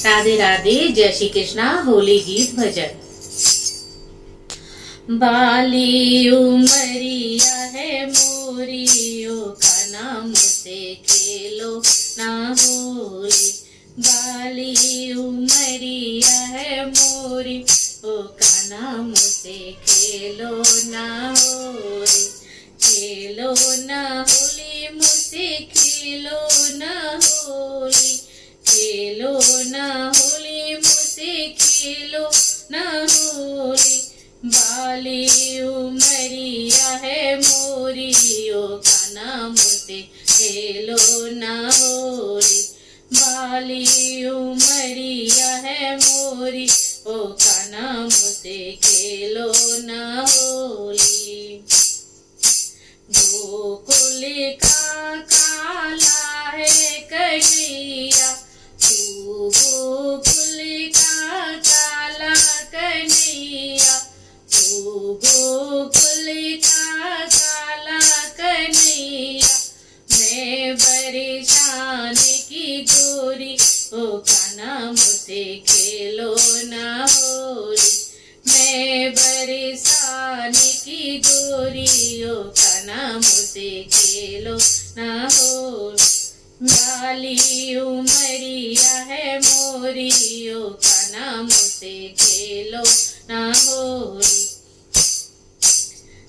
राधे राधे, जय श्री कृष्णा। होली गीत भजन। बाली उमरिया है मोरियो का नाम से खेलो ना होली। बाली उमरिया है मोरी ओ का नाम से खेलो ना होली। खेलो ना होली मुझसे खेलो ना होली। खेलो ना होली मुझसे खेलो ना होली। बाली उमरिया है मोरियो का नाम से खेलो ना होली। बाली उमरिया है मोरी ओ का नाम से खेलो ना होली। गोकुल का काला है कन्हैया, तू गोकुल का काला कन्हैया। तू गोकुल का काला कन्हैया, मैं परेशान की गोरी ओ का नाम से खेलो ना होली। मैं परेशान की गोरी ओ का नाम से खेलो ना होली। बाली उमरिया है मोरियो का नाम से खेलो ना होली।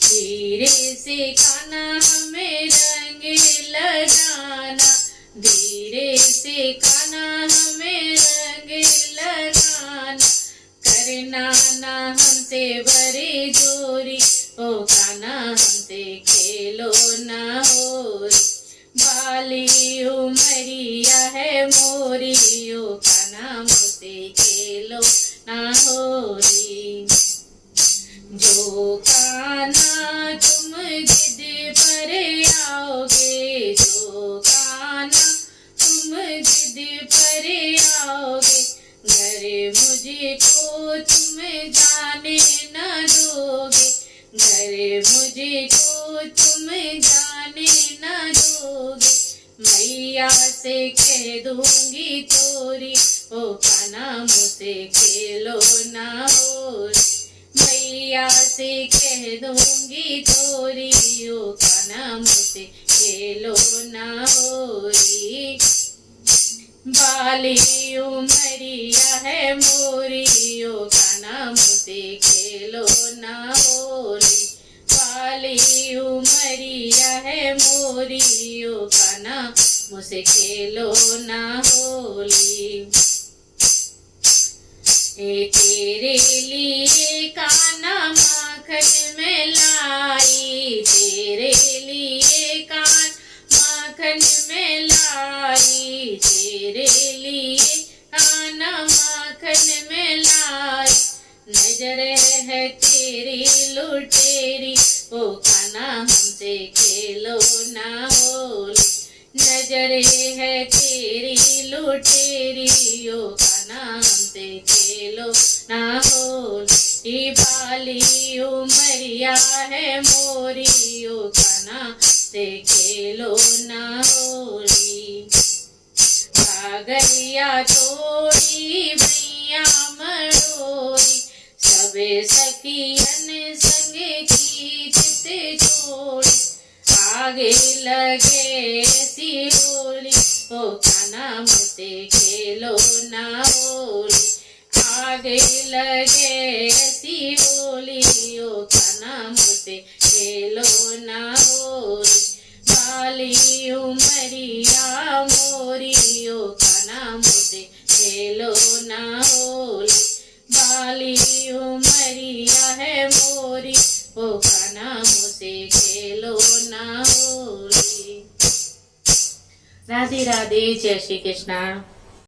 धीरे से खाना हमें रंग लगाना, धीरे से खाना हमें रंग लगाना। करना ना हमसे बड़ी जोरी ओ खाना हमसे खेलो ना होली। बाली उमरिया है मोरियो का नाम से खेलो ना होली। जो कान्हा तुम जिद पर आओगे, जो कान्हा तुम जिद पर आओगे, घर मुझको तुम जाने न दोगे। घर मुझको तुम जाने न दोगे। मैया से कह दूंगी तोरी ओ का नाम से खेलो ना होली। मैया से कह दूंगी तोरी ओ का नाम से खेलो ना होली। बाली उमरिया है मोरियो का नाम से खेलो ना होली। बाली उमरिया है मोरियो का नाम से खेलो ना होली। तेरे लिए कान्हा माखन में लाई, तेरे लिए कान्हा माखन में लाई। तेरे लिए कान्हा माखन में लाई। नजर है तेरी लुटेरी ओ कान्हा हमसे खेलो ना होली। नजर है तेरी लुटेरी ओ कान्हा हमसे खेलो ना होली। बाली उमरिया है मोरियो कान्हा से खेलो ना होली। कागरिया तोड़ी भैया मरोड़ी, सबे सखियन संगे की चित छोड़ी। आगे लगे सी होली ओ कान्हा मुझसे खेलो ना होली। आगे लगे सी होली ओ कान्हा मुझसे खेलो ना होली। बाली उमरिया मोरियो कान्हा मुझसे खेलो ना होली। बाली उमरिया है मोरी ओ कान्हा मुझसे खेलो ना होली। राधे राधे, जय श्री कृष्णा।